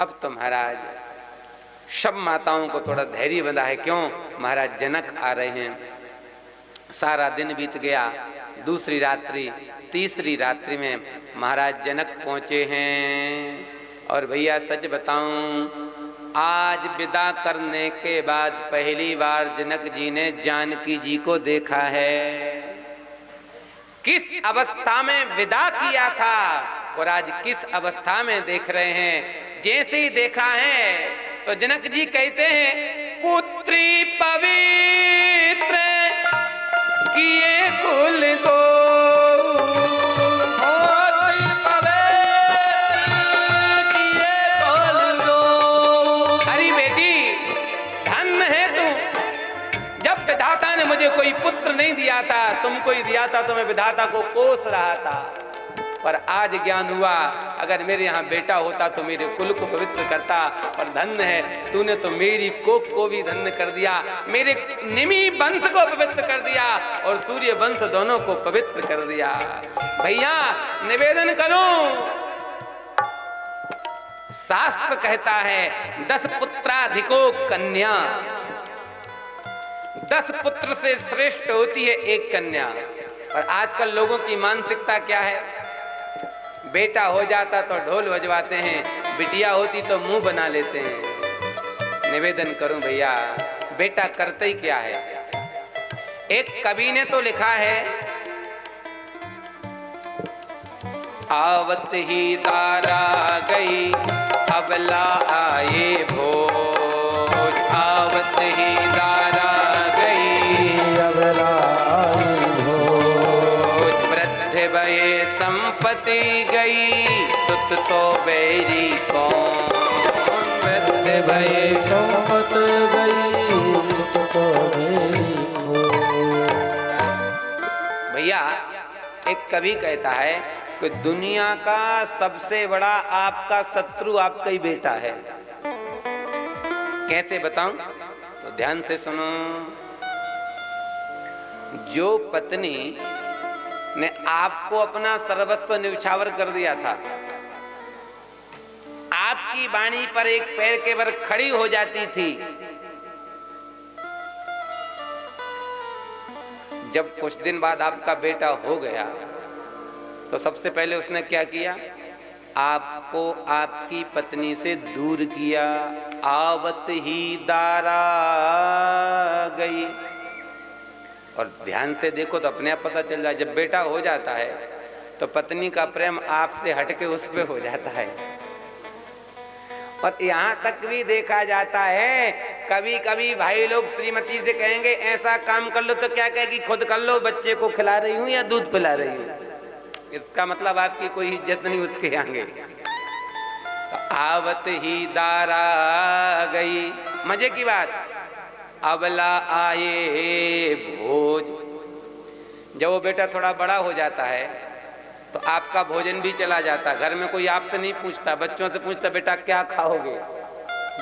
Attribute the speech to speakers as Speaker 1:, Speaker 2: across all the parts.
Speaker 1: अब तो महाराज सब माताओं को थोड़ा धैर्य बंधा है। क्यों? महाराज जनक आ रहे हैं। सारा दिन बीत गया, दूसरी रात्रि, तीसरी रात्रि में महाराज जनक पहुंचे हैं। और भैया सच बताऊं, आज विदा करने के बाद पहली बार जनक जी ने जानकी जी को देखा है। किस अवस्था में विदा किया था और आज किस अवस्था में देख रहे हैं। जैसे ही देखा है तो जनक जी कहते हैं, पुत्री पवित्र किए कुल को, विधाता ने मुझे कोई पुत्र नहीं दिया था, तुमको ही दिया था, तो मैं विधाता को कोस रहा था। पर आज ज्ञान हुआ, अगर मेरे यहाँ बेटा होता तो मेरे कुल को पवित्र करता। और धन्य है, तूने तो मेरी कोख को भी धन्य कर दिया, मेरे निमि वंश को पवित्र कर दिया और सूर्य वंश दोनों को पवित्र कर दिया। भैया निवेदन करूं, शास्त्र कहता है 10 पुत्राधिको कन्या, 10 पुत्र से श्रेष्ठ होती है एक कन्या। और आजकल लोगों की मानसिकता क्या है? बेटा हो जाता तो ढोल बजवाते हैं, बिटिया होती तो मुंह बना लेते हैं। निवेदन करूं भैया, बेटा करते ही क्या है? एक कवि ने तो लिखा है, आवत ही तारा गई अबला आए भोज, आवत ही तारा भये संपत्ति गई सुत तो बैरी कौन, वृद्ध भये
Speaker 2: संपत्ति गई सुत तो बैरी कौन।
Speaker 1: भैया एक कवि कहता है कि दुनिया का सबसे बड़ा आपका शत्रु आपका ही बेटा है। कैसे बताऊं? तो ध्यान से सुनो। जो पत्नी ने आपको अपना सर्वस्व न्यौछावर कर दिया था, आपकी वाणी पर एक पैर के बल खड़ी हो जाती थी, जब कुछ दिन बाद आपका बेटा हो गया तो सबसे पहले उसने क्या किया? आपको आपकी पत्नी से दूर किया। आवत ही दारा गई। और ध्यान से देखो तो अपने आप पता चल जाए, जब बेटा हो जाता है तो पत्नी का प्रेम आपसे हटके उस पे हो जाता है। और यहाँ तक भी देखा जाता है, कभी कभी भाई लोग श्रीमती से कहेंगे ऐसा काम कर लो, तो क्या कहेगी? खुद कर लो, बच्चे को खिला रही हूँ या दूध पिला रही हूँ। इसका मतलब आपकी कोई इज्जत नहीं उसके आगे। तो आवत ही दारा गई, मजे की बात, अबला आए भोज। जब वो बेटा थोड़ा बड़ा हो जाता है तो आपका भोजन भी चला जाता। घर में कोई आपसे नहीं पूछता, बच्चों से पूछता बेटा क्या खाओगे।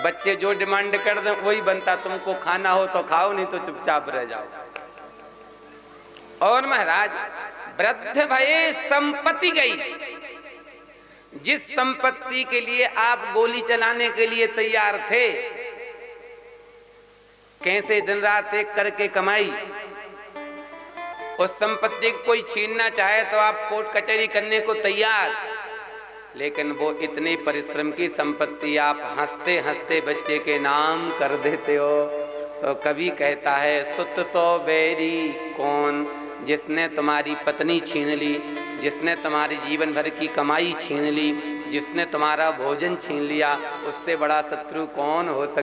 Speaker 1: बच्चे जो डिमांड कर दें वही बनता, तुमको खाना हो तो खाओ, नहीं तो चुपचाप रह जाओ। और महाराज वृद्ध भये संपत्ति गई। जिस संपत्ति के लिए आप गोली चलाने के लिए तैयार थे, कैसे दिन रात एक करके कमाई, उस संपत्ति को कोई छीनना चाहे तो आप कोर्ट कचहरी करने को तैयार, लेकिन वो इतनी परिश्रम की संपत्ति आप हंसते हंसते बच्चे के नाम कर देते हो। तो कवि कहता है, सुत सो बैरी कौन, जिसने तुम्हारी पत्नी छीन ली, जिसने तुम्हारी जीवन भर की कमाई छीन ली, जिसने तुम्हारा भोजन छीन लिया, उससे बड़ा शत्रु कौन हो सकता।